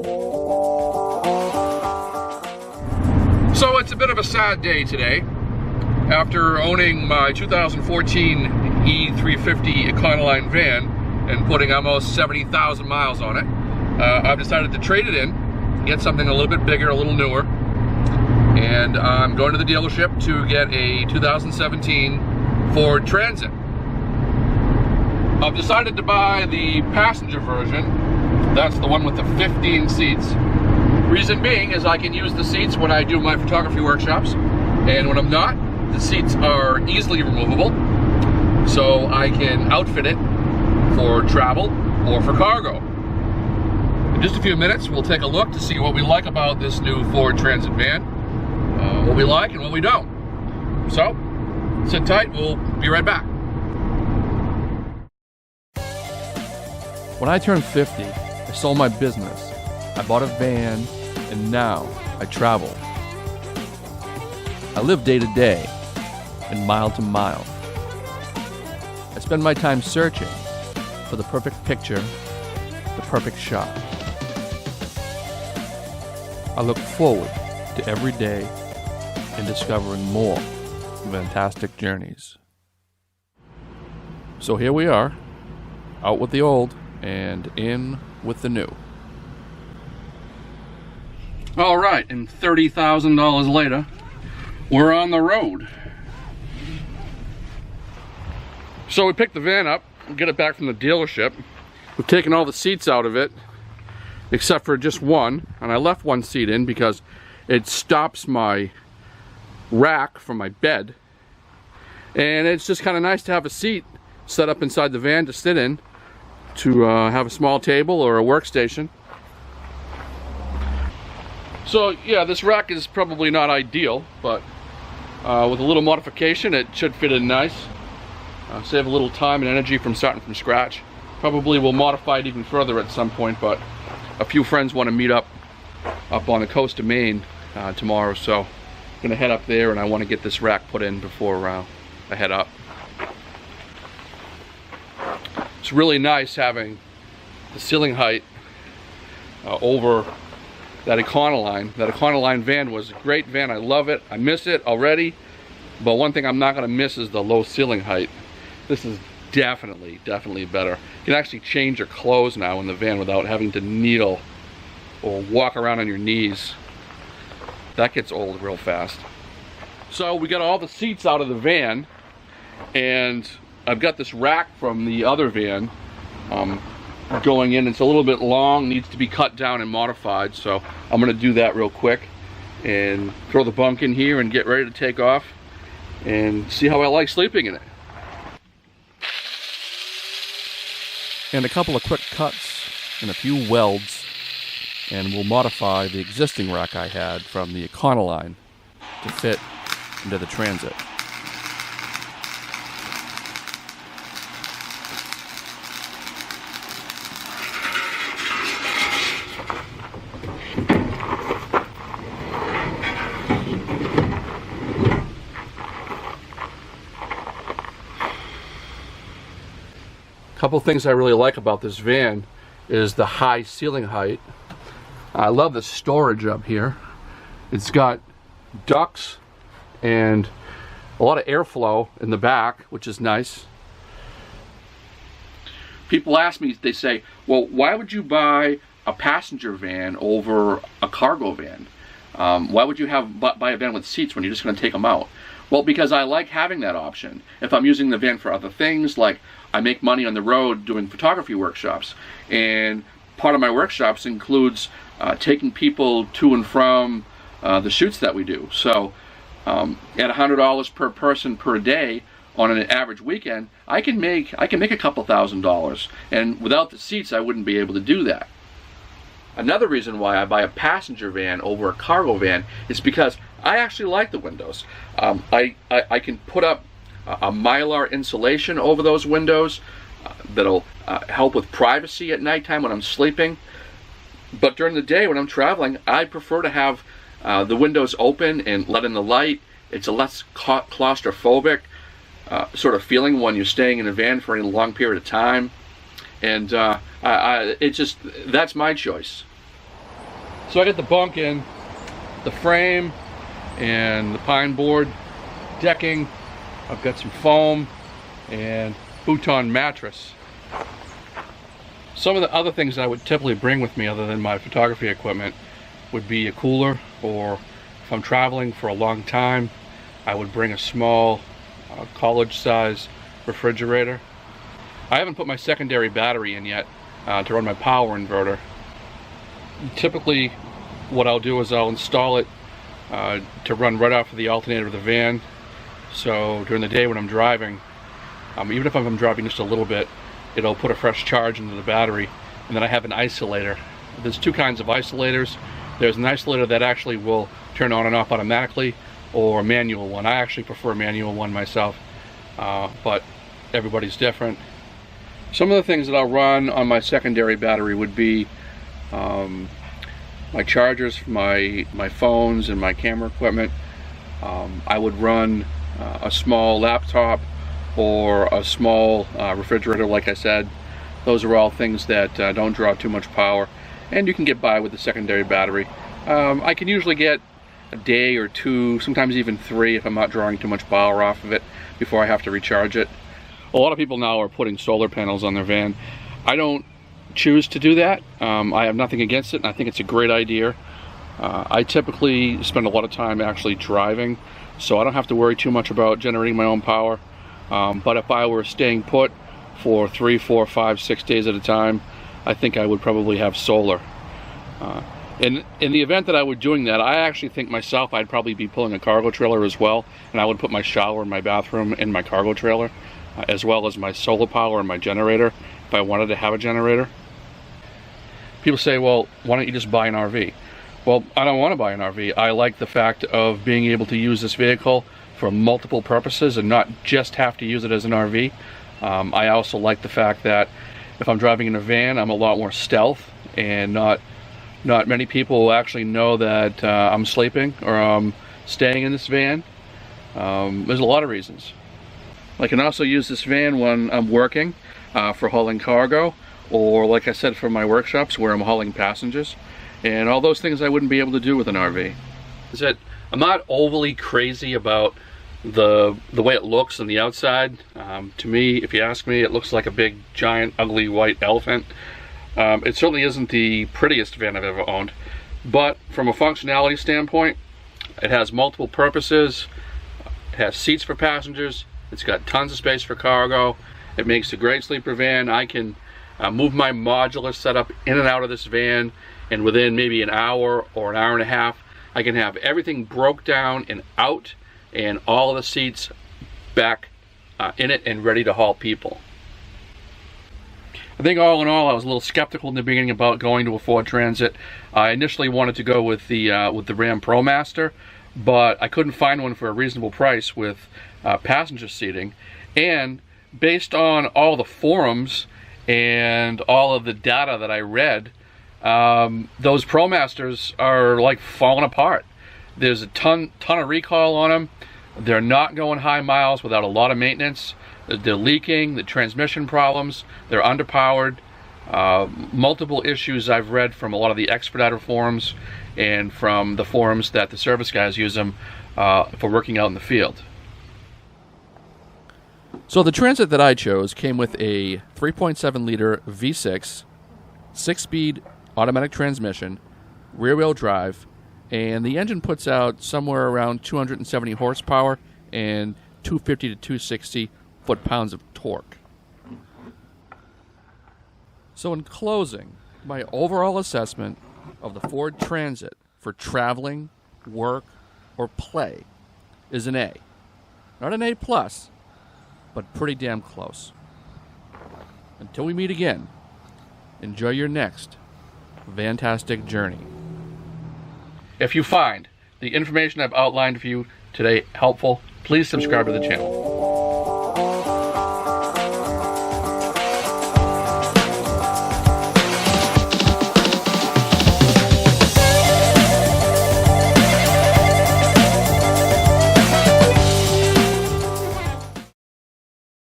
So it's a bit of a sad day today. After owning my 2014 E350 Econoline van and putting almost 70,000 miles on it, I've decided to trade it in, get something a little bit bigger, a little newer, and I'm going to the dealership to get a 2017 Ford Transit. I've decided to buy the passenger version. That's the one with the 15 seats. Reason being is I can use the seats when I do my photography workshops, and when I'm not, the seats are easily removable, so I can outfit it for travel or for cargo. In just a few minutes, we'll take a look to see what we like about this new Ford Transit van, what we like and what we don't. So, sit tight, we'll be right back. When I turned 50, I sold my business, I bought a van, and now I travel. I live day to day and mile to mile. I spend my time searching for the perfect picture, the perfect shot. I look forward to every day and discovering more fantastic journeys. So here we are, out with the old and in with the new. All right, and $30,000 later, we're on the road. So we picked the van up, get it back from the dealership. We've taken all the seats out of it, except for just one, and I left one seat in because it stops my rack from my bed. And it's just kind of nice to have a seat set up inside the van to sit in, to have a small table or a workstation. So yeah, this rack is probably not ideal, but with a little modification it should fit in nice. Save a little time and energy from starting from scratch. Probably will modify it even further at some point, but a few friends want to meet up on the coast of Maine tomorrow, so I'm gonna head up there and I want to get this rack put in before I head up. It's really nice having the ceiling height over that Econoline. That Econoline van was a great van. I love it. I miss it already. But one thing I'm not going to miss is the low ceiling height. This is definitely better. You can actually change your clothes now in the van without having to kneel or walk around on your knees. That gets old real fast. So we got all the seats out of the van, and I've got this rack from the other van going in. It's a little bit long, needs to be cut down and modified, so I'm gonna do that real quick and throw the bunk in here and get ready to take off and see how I like sleeping in it. And a couple of quick cuts and a few welds, and we'll modify the existing rack I had from the Econoline to fit into the Transit. Couple things I really like about this van is the high ceiling height. I love the storage up here. It's got ducts and a lot of airflow in the back, which is nice. People ask me, they say, well, why would you buy a passenger van over a cargo van? Why would you buy a van with seats when you're just going to take them out? Well, because I like having that option. If I'm using the van for other things, like I make money on the road doing photography workshops, and part of my workshops includes taking people to and from the shoots that we do. So at $100 per person per day on an average weekend, I can make a couple $1,000, and without the seats I wouldn't be able to do that. Another reason why I buy a passenger van over a cargo van is because I actually like the windows. I can put up a mylar insulation over those windows that'll help with privacy at nighttime when I'm sleeping. But during the day when I'm traveling, I prefer to have the windows open and let in the light. It's a less claustrophobic sort of feeling when you're staying in a van for any long period of time. And it's just, that's my choice. So I got the bunk in, the frame, and the pine board decking. I've got some foam and futon mattress. Some of the other things I would typically bring with me other than my photography equipment would be a cooler, or if I'm traveling for a long time, I would bring a small college size refrigerator. I haven't put my secondary battery in yet to run my power inverter. Typically what I'll do is I'll install it to run right off of the alternator of the van. So during the day when I'm driving, even if I'm driving just a little bit, it'll put a fresh charge into the battery. And then I have an isolator. There's two kinds of isolators. There's an isolator that actually will turn on and off automatically, or a manual one. I actually prefer a manual one myself, but everybody's different. Some of the things that I'll run on my secondary battery would be my chargers for my phones and my camera equipment. I would run a small laptop or a small refrigerator, like I said. Those are all things that don't draw too much power, and you can get by with the secondary battery. I can usually get a day or two, sometimes even 3 if I'm not drawing too much power off of it before I have to recharge it. A lot of people now are putting solar panels on their van. I don't choose to do that. I have nothing against it, and I think it's a great idea. I typically spend a lot of time actually driving, so I don't have to worry too much about generating my own power. But if I were staying put for 3, 4, 5, 6 days at a time, I think I would probably have solar. In the event that I were doing that, I actually think myself I'd probably be pulling a cargo trailer as well, and I would put my shower and my bathroom in my cargo trailer, as well as my solar power and my generator, if I wanted to have a generator. People say, well, why don't you just buy an RV? Well, I don't want to buy an RV. I like the fact of being able to use this vehicle for multiple purposes and not just have to use it as an RV. I also like the fact that if I'm driving in a van, I'm a lot more stealth, and not many people will actually know that I'm sleeping or I'm staying in this van. There's a lot of reasons. I can also use this van when I'm working for hauling cargo, or like I said, for my workshops where I'm hauling passengers, and all those things I wouldn't be able to do with an RV. Is that I'm not overly crazy about the way it looks on the outside. To me, if you ask me, it looks like a big, giant, ugly white elephant. It certainly isn't the prettiest van I've ever owned, but from a functionality standpoint, it has multiple purposes. It has seats for passengers. It's got tons of space for cargo. It makes a great sleeper van. I can move my modular setup in and out of this van, and within maybe an hour or an hour and a half, I can have everything broke down and out, and all of the seats back in it and ready to haul people. I think all in all, I was a little skeptical in the beginning about going to a Ford Transit. I initially wanted to go with the Ram ProMaster, but I couldn't find one for a reasonable price with passenger seating. And based on all the forums and all of the data that I read, those ProMasters are like falling apart. There's a ton of recall on them. They're not going high miles without a lot of maintenance. They're leaking, the transmission problems, they're underpowered. Multiple issues I've read from a lot of the Expediter forums and from the forums that the service guys use them for working out in the field. So the Transit that I chose came with a 3.7 liter V6, 6-speed automatic transmission, rear-wheel drive, and the engine puts out somewhere around 270 horsepower and 250 to 260 foot-pounds of torque. So in closing, my overall assessment of the Ford Transit for traveling, work, or play is an A. Not an A+, but pretty damn close. Until we meet again, enjoy your next fantastic journey. If you find the information I've outlined for you today helpful, please subscribe to the channel.